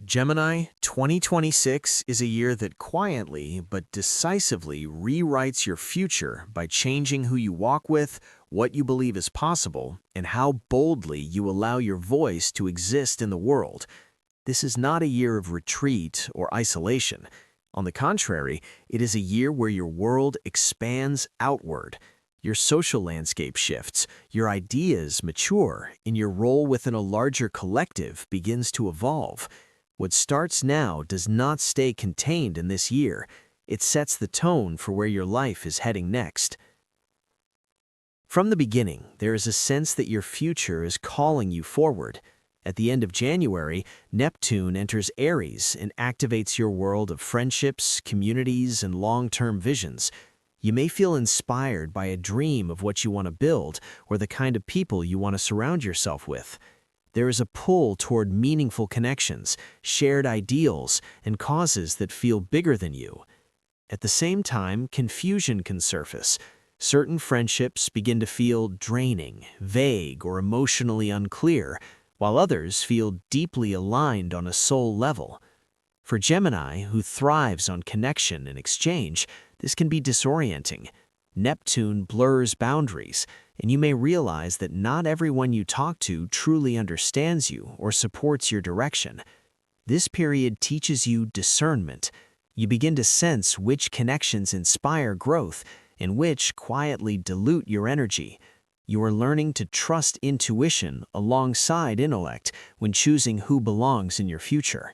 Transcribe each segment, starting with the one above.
Gemini, 2026 is a year that quietly but decisively rewrites your future by changing who you walk with, what you believe is possible, and how boldly you allow your voice to exist in the world. This is not a year of retreat or isolation. On the contrary, it is a year where your world expands outward. Your social landscape shifts, your ideas mature, and your role within a larger collective begins to evolve. What starts now does not stay contained in this year. It sets the tone for where your life is heading next. From the beginning, there is a sense that your future is calling you forward. At the end of January, Neptune enters Aries and activates your world of friendships, communities, and long-term visions. You may feel inspired by a dream of what you want to build or the kind of people you want to surround yourself with. There is a pull toward meaningful connections, shared ideals, and causes that feel bigger than you. At the same time, confusion can surface. Certain friendships begin to feel draining, vague, or emotionally unclear, while others feel deeply aligned on a soul level. For Gemini, who thrives on connection and exchange, this can be disorienting. Neptune blurs boundaries, and you may realize that not everyone you talk to truly understands you or supports your direction. This period teaches you discernment. You begin to sense which connections inspire growth and which quietly dilute your energy. You are learning to trust intuition alongside intellect when choosing who belongs in your future.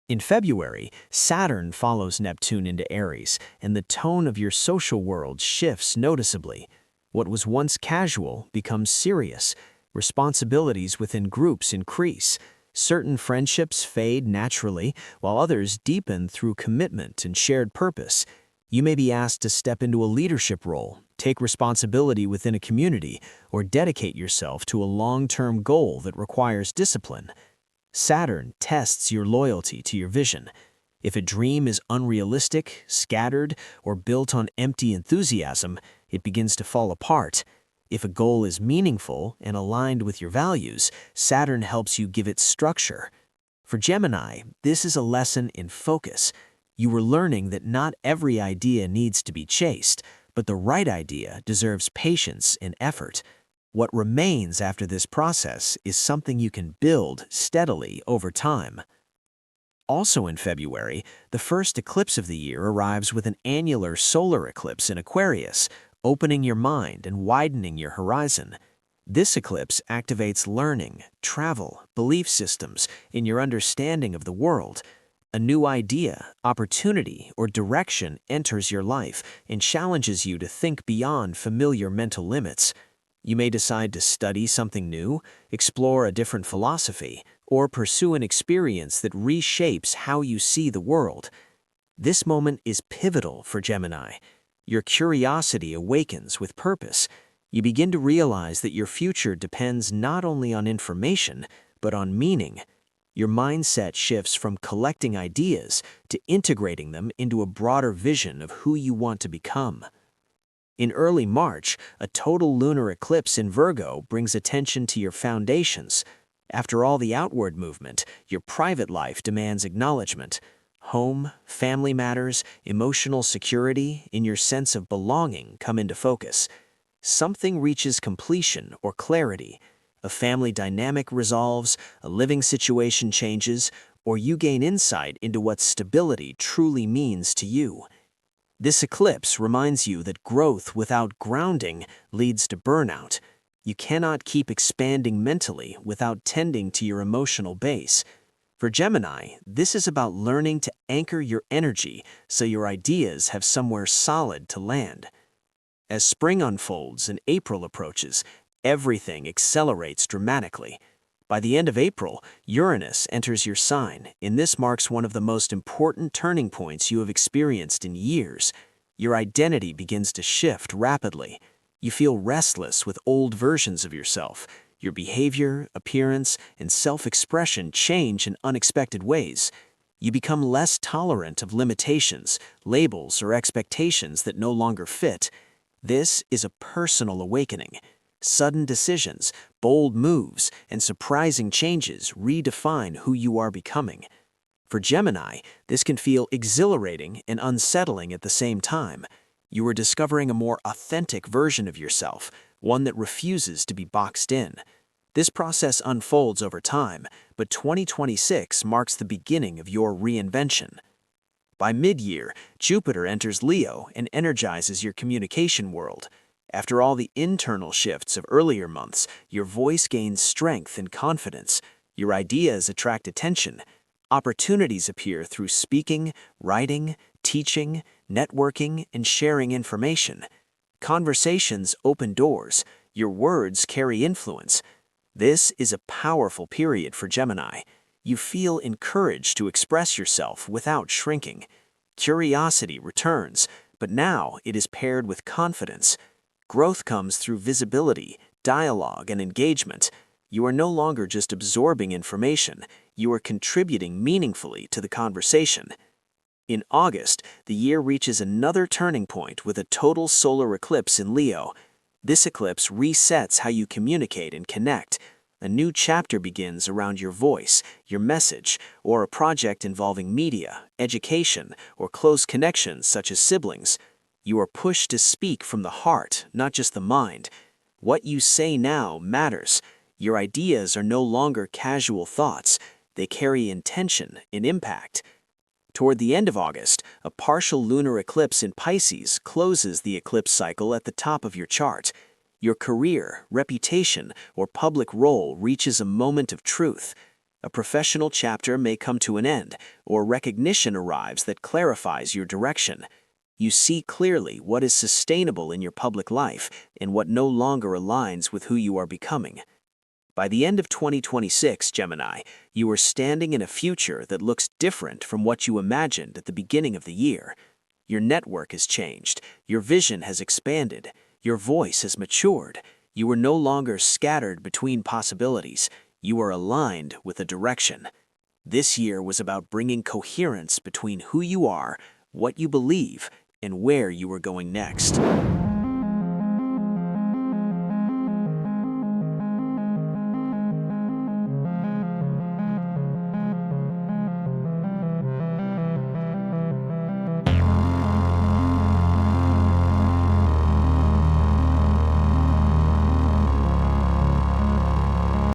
In February, Saturn follows Neptune into Aries, and the tone of your social world shifts noticeably. What was once casual becomes serious. Responsibilities within groups increase. Certain friendships fade naturally, while others deepen through commitment and shared purpose. You may be asked to step into a leadership role, take responsibility within a community, or dedicate yourself to a long-term goal that requires discipline. Saturn tests your loyalty to your vision. If a dream is unrealistic, scattered, or built on empty enthusiasm, it begins to fall apart. If a goal is meaningful and aligned with your values, Saturn helps you give it structure. For Gemini, this is a lesson in focus. You are learning that not every idea needs to be chased, but the right idea deserves patience and effort. What remains after this process is something you can build steadily over time. Also in February, the first eclipse of the year arrives with an annular solar eclipse in Aquarius, opening your mind and widening your horizon. This eclipse activates learning, travel, belief systems, and your understanding of the world. A new idea, opportunity, or direction enters your life and challenges you to think beyond familiar mental limits. You may decide to study something new, explore a different philosophy, or pursue an experience that reshapes how you see the world. This moment is pivotal for Gemini. Your curiosity awakens with purpose. You begin to realize that your future depends not only on information, but on meaning. Your mindset shifts from collecting ideas to integrating them into a broader vision of who you want to become. In early March, a total lunar eclipse in Virgo brings attention to your foundations. After all the outward movement, your private life demands acknowledgement. Home, family matters, emotional security, and your sense of belonging come into focus. Something reaches completion or clarity. A family dynamic resolves, a living situation changes, or you gain insight into what stability truly means to you. This eclipse reminds you that growth without grounding leads to burnout. You cannot keep expanding mentally without tending to your emotional base. For Gemini, this is about learning to anchor your energy so your ideas have somewhere solid to land. As spring unfolds and April approaches, everything accelerates dramatically. By the end of April, Uranus enters your sign, and this marks one of the most important turning points you have experienced in years. Your identity begins to shift rapidly. You feel restless with old versions of yourself. Your behavior, appearance, and self-expression change in unexpected ways. You become less tolerant of limitations, labels, or expectations that no longer fit. This is a personal awakening. Sudden decisions, bold moves, and surprising changes redefine who you are becoming. For Gemini, this can feel exhilarating and unsettling at the same time. You are discovering a more authentic version of yourself, one that refuses to be boxed in. This process unfolds over time, but 2026 marks the beginning of your reinvention. By mid-year, Jupiter enters Leo and energizes your communication world. After all the internal shifts of earlier months, your voice gains strength and confidence. Your ideas attract attention. Opportunities appear through speaking, writing, teaching, networking, and sharing information. Conversations open doors. Your words carry influence. This is a powerful period for Gemini. You feel encouraged to express yourself without shrinking. Curiosity returns, but now it is paired with confidence. Growth comes through visibility, dialogue, and engagement. You are no longer just absorbing information, you are contributing meaningfully to the conversation. In August, the year reaches another turning point with a total solar eclipse in Leo. This eclipse resets how you communicate and connect. A new chapter begins around your voice, your message, or a project involving media, education, or close connections such as siblings. You are pushed to speak from the heart, not just the mind. What you say now matters. Your ideas are no longer casual thoughts. They carry intention and impact. Toward the end of August, a partial lunar eclipse in Pisces closes the eclipse cycle at the top of your chart. Your career, reputation, or public role reaches a moment of truth. A professional chapter may come to an end, or recognition arrives that clarifies your direction. You see clearly what is sustainable in your public life and what no longer aligns with who you are becoming. By the end of 2026, Gemini, you are standing in a future that looks different from what you imagined at the beginning of the year. Your network has changed, your vision has expanded, your voice has matured. You are no longer scattered between possibilities, you are aligned with a direction. This year was about bringing coherence between who you are, what you believe, and where you are going next.